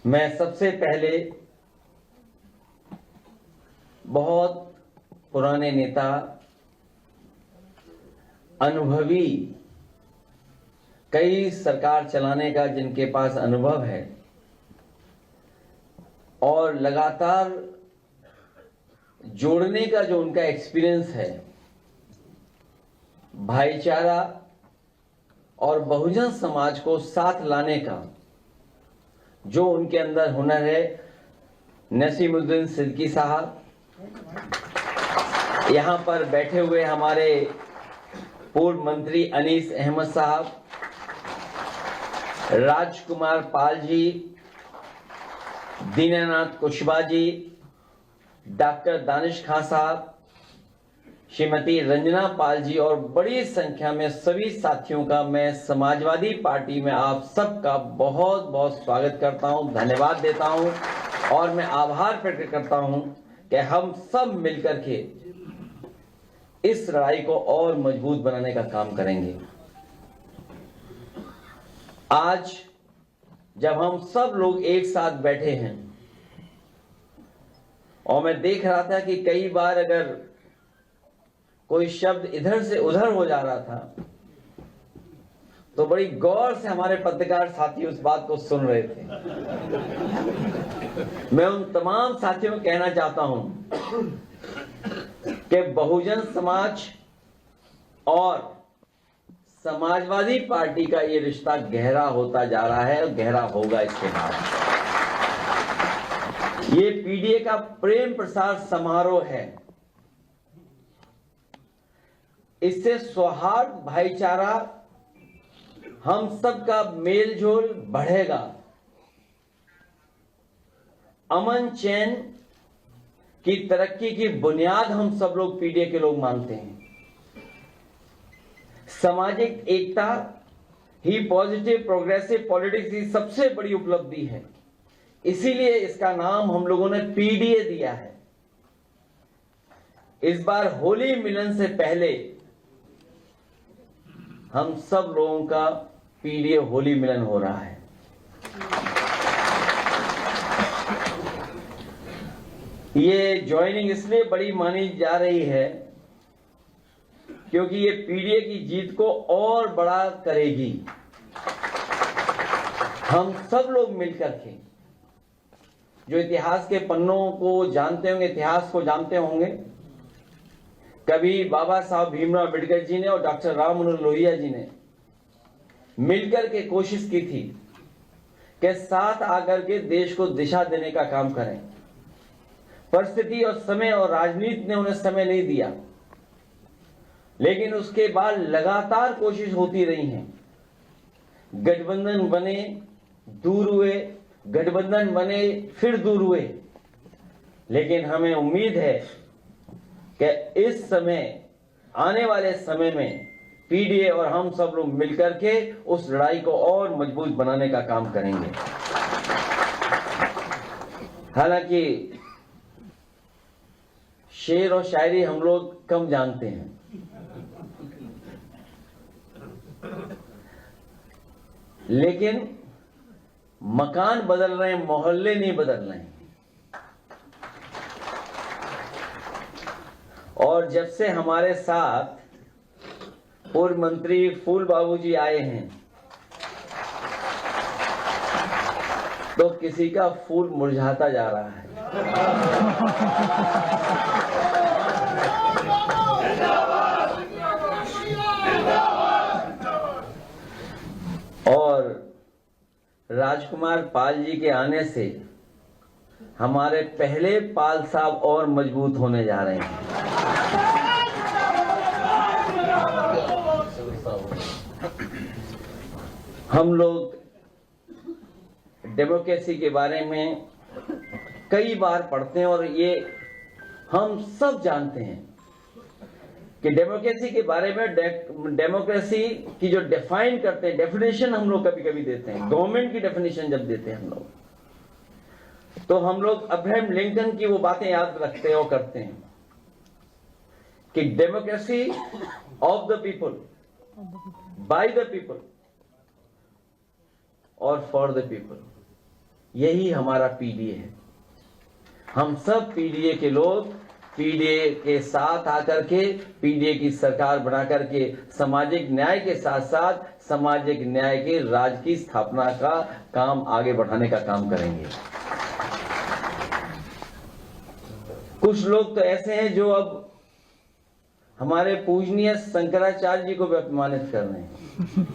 मैं सबसे पहले बहुत पुराने नेता, अनुभवी, कई सरकार चलाने का जिनके पास अनुभव है और लगातार जोड़ने का जो उनका एक्सपीरियंस है, भाईचारा और बहुजन समाज को साथ लाने का जो उनके अंदर हुनर है, नसीमुद्दीन सिद्दीकी साहब, यहां पर बैठे हुए हमारे पूर्व मंत्री अनीस अहमद साहब, राजकुमार पाल जी, दीनानाथ कुशवाहा जी, डॉक्टर दानिश खां साहब, श्रीमती रंजना पाल जी और बड़ी संख्या में सभी साथियों का मैं समाजवादी पार्टी में आप सबका बहुत बहुत स्वागत करता हूं, धन्यवाद देता हूं और मैं आभार प्रकट करता हूं कि हम सब मिलकर के इस लड़ाई को और मजबूत बनाने का काम करेंगे। आज जब हम सब लोग एक साथ बैठे हैं और मैं देख रहा था कि कई बार अगर कोई शब्द इधर से उधर हो जा रहा था तो बड़ी गौर से हमारे पत्रकार साथी उस बात को सुन रहे थे। मैं उन तमाम साथियों को कहना चाहता हूं कि बहुजन समाज और समाजवादी पार्टी का ये रिश्ता गहरा होता जा रहा है और गहरा होगा इसके बाद। ये पीडीए का प्रेम प्रसार समारोह है। इससे सौहार्द, भाईचारा, हम सबका मेलजोल बढ़ेगा। अमन चैन की तरक्की की बुनियाद हम सब लोग पीडीए के लोग मानते हैं। सामाजिक एकता ही पॉजिटिव प्रोग्रेसिव पॉलिटिक्स की सबसे बड़ी उपलब्धि है, इसीलिए इसका नाम हम लोगों ने पीडीए दिया है। इस बार होली मिलन से पहले हम सब लोगों का पीडीए होली मिलन हो रहा है। ये ज्वाइनिंग इसलिए बड़ी मानी जा रही है क्योंकि ये पीडीए की जीत को और बड़ा करेगी। हम सब लोग मिलकर के जो इतिहास के पन्नों को जानते होंगे, इतिहास को जानते होंगे, कभी बाबा साहब भीमराव अम्बेडकर जी ने और डॉक्टर राम मनोहर लोहिया जी ने मिलकर के कोशिश की थी कि साथ आकर के देश को दिशा देने का काम करें। परिस्थिति और समय और राजनीति ने उन्हें समय नहीं दिया, लेकिन उसके बाद लगातार कोशिश होती रही है। गठबंधन बने, दूर हुए, गठबंधन बने, फिर दूर हुए, लेकिन हमें उम्मीद है कि इस समय, आने वाले समय में पीडीए और हम सब लोग मिलकर के उस लड़ाई को और मजबूत बनाने का काम करेंगे। हालांकि शेर और शायरी हम लोग कम जानते हैं, लेकिन मकान बदल रहे हैं, मोहल्ले नहीं बदल रहे हैं। और जब से हमारे साथ पूर्व मंत्री फूल बाबू जी आए हैं तो किसी का फूल मुरझाता जा रहा है। और राजकुमार पाल जी के आने से हमारे पहले पाल साहब और मजबूत होने जा रहे हैं। हम लोग डेमोक्रेसी के बारे में कई बार पढ़ते हैं और ये हम सब जानते हैं कि डेमोक्रेसी के बारे में, डेमोक्रेसी की जो डिफाइन करते हैं, डेफिनेशन हम लोग कभी कभी देते हैं, गवर्नमेंट की डेफिनेशन जब देते हैं हम लोग, तो हम लोग अब्राहम लिंकन की वो बातें याद रखते हैं और करते हैं कि democracy of the people, by the people और फॉर द पीपल। यही हमारा पीडीए है। हम सब पीडीए के लोग पीडीए के साथ आकर के पीडीए की सरकार बना करके सामाजिक न्याय के साथ साथ सामाजिक न्याय के राज की स्थापना का काम आगे बढ़ाने का काम करेंगे। कुछ लोग तो ऐसे हैं जो अब हमारे पूजनीय शंकराचार्य जी को भी अपमानित कर रहे हैं।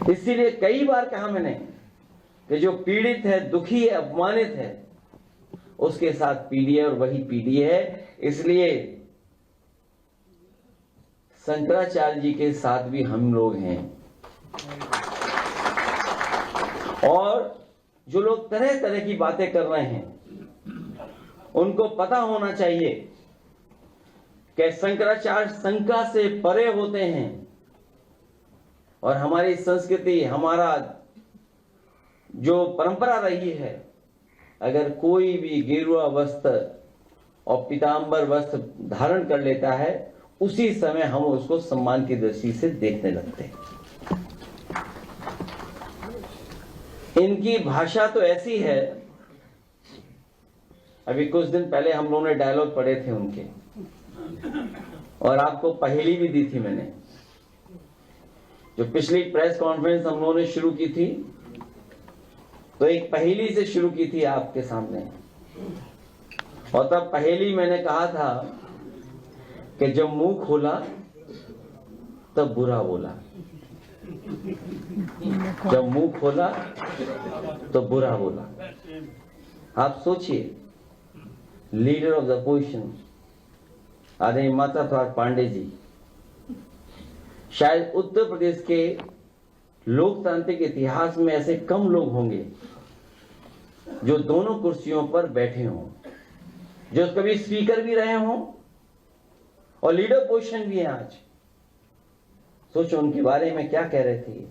इसीलिए कई बार कहा मैंने कि जो पीड़ित है, दुखी है, अपमानित है, उसके साथ पीडीए और वही पीडीए है। इसलिए शंकराचार्य जी के साथ भी हम लोग हैं। और जो लोग तरह तरह की बातें कर रहे हैं, उनको पता होना चाहिए कि शंकराचार्य शंका से परे होते हैं। और हमारी संस्कृति, हमारा जो परंपरा रही है, अगर कोई भी गेरुआ वस्त्र और पीतांबर वस्त्र धारण कर लेता है, उसी समय हम उसको सम्मान की दृष्टि से देखने लगते हैं। इनकी भाषा तो ऐसी है, अभी कुछ दिन पहले हम लोगों ने डायलॉग पढ़े थे उनके, और आपको पहेली भी दी थी मैंने। जो पिछली प्रेस कॉन्फ्रेंस हम लोगों ने शुरू की थी, तो एक पहेली से शुरू की थी आपके सामने। और तब पहेली मैंने कहा था कि जब मुंह खोला तब बुरा बोला, जब मुंह खोला तो बुरा बोला। आप सोचिए, लीडर ऑफ द अपोजिशन आदरणीय माता प्रसाद पांडे जी, शायद उत्तर प्रदेश के लोकतांत्रिक इतिहास में ऐसे कम लोग होंगे जो दोनों कुर्सियों पर बैठे हों, जो कभी स्पीकर भी रहे हों और लीडर पोजीशन भी है आज। सोचो उनके बारे में क्या कह रहे थे।